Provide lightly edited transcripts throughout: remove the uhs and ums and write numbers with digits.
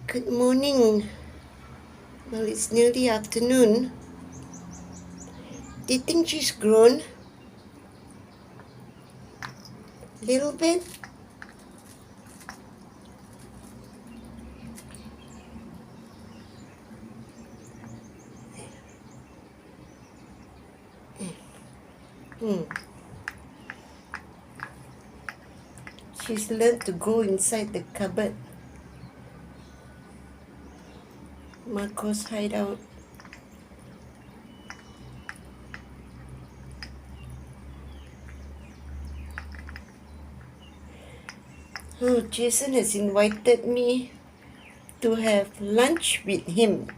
Good morning. Well, it's nearly afternoon. Do you think she's grown? Little bit? Hmm. She's learned to go inside the cupboard. Marco's hideout. Oh, Jason has invited me to have lunch with him.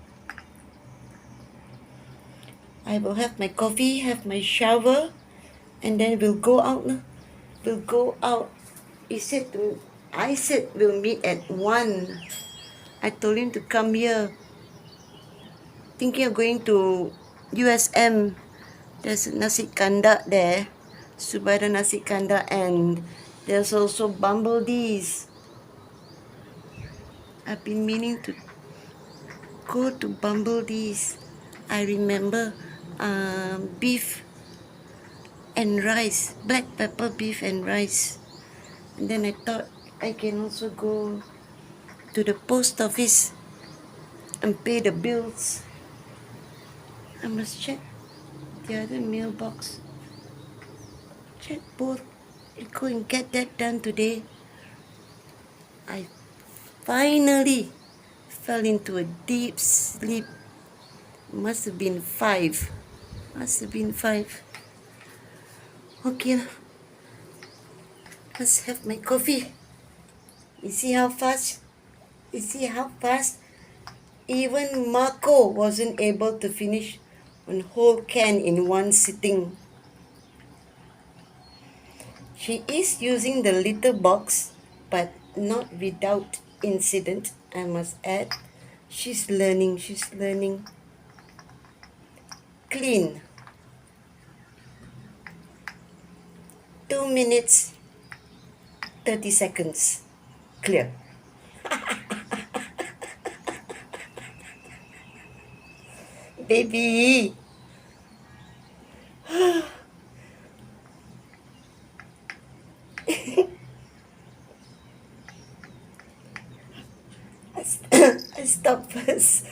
I will have my coffee, have my shower, and then we'll go out. We'll go out. I said we'll meet at 1. I told him to come here. Thinking of going to USM. There's nasi kandar there. Subada nasi kandar, and there's also Bumblebees. I've been meaning to go to Bumblebees. I remember beef and rice, black pepper beef and rice. And then I thought I can also go to the post office and pay the bills. I must check the other mailbox. Check both. And go and get that done today. I finally fell into a deep sleep. Must have been 5. Okay, let's have my coffee. You see how fast? Even Marco wasn't able to finish one whole can in one sitting. She is using the little box, but not without incident, I must add. She's learning. Clean. 2 minutes, 30 seconds. Clear. Baby. I stop first.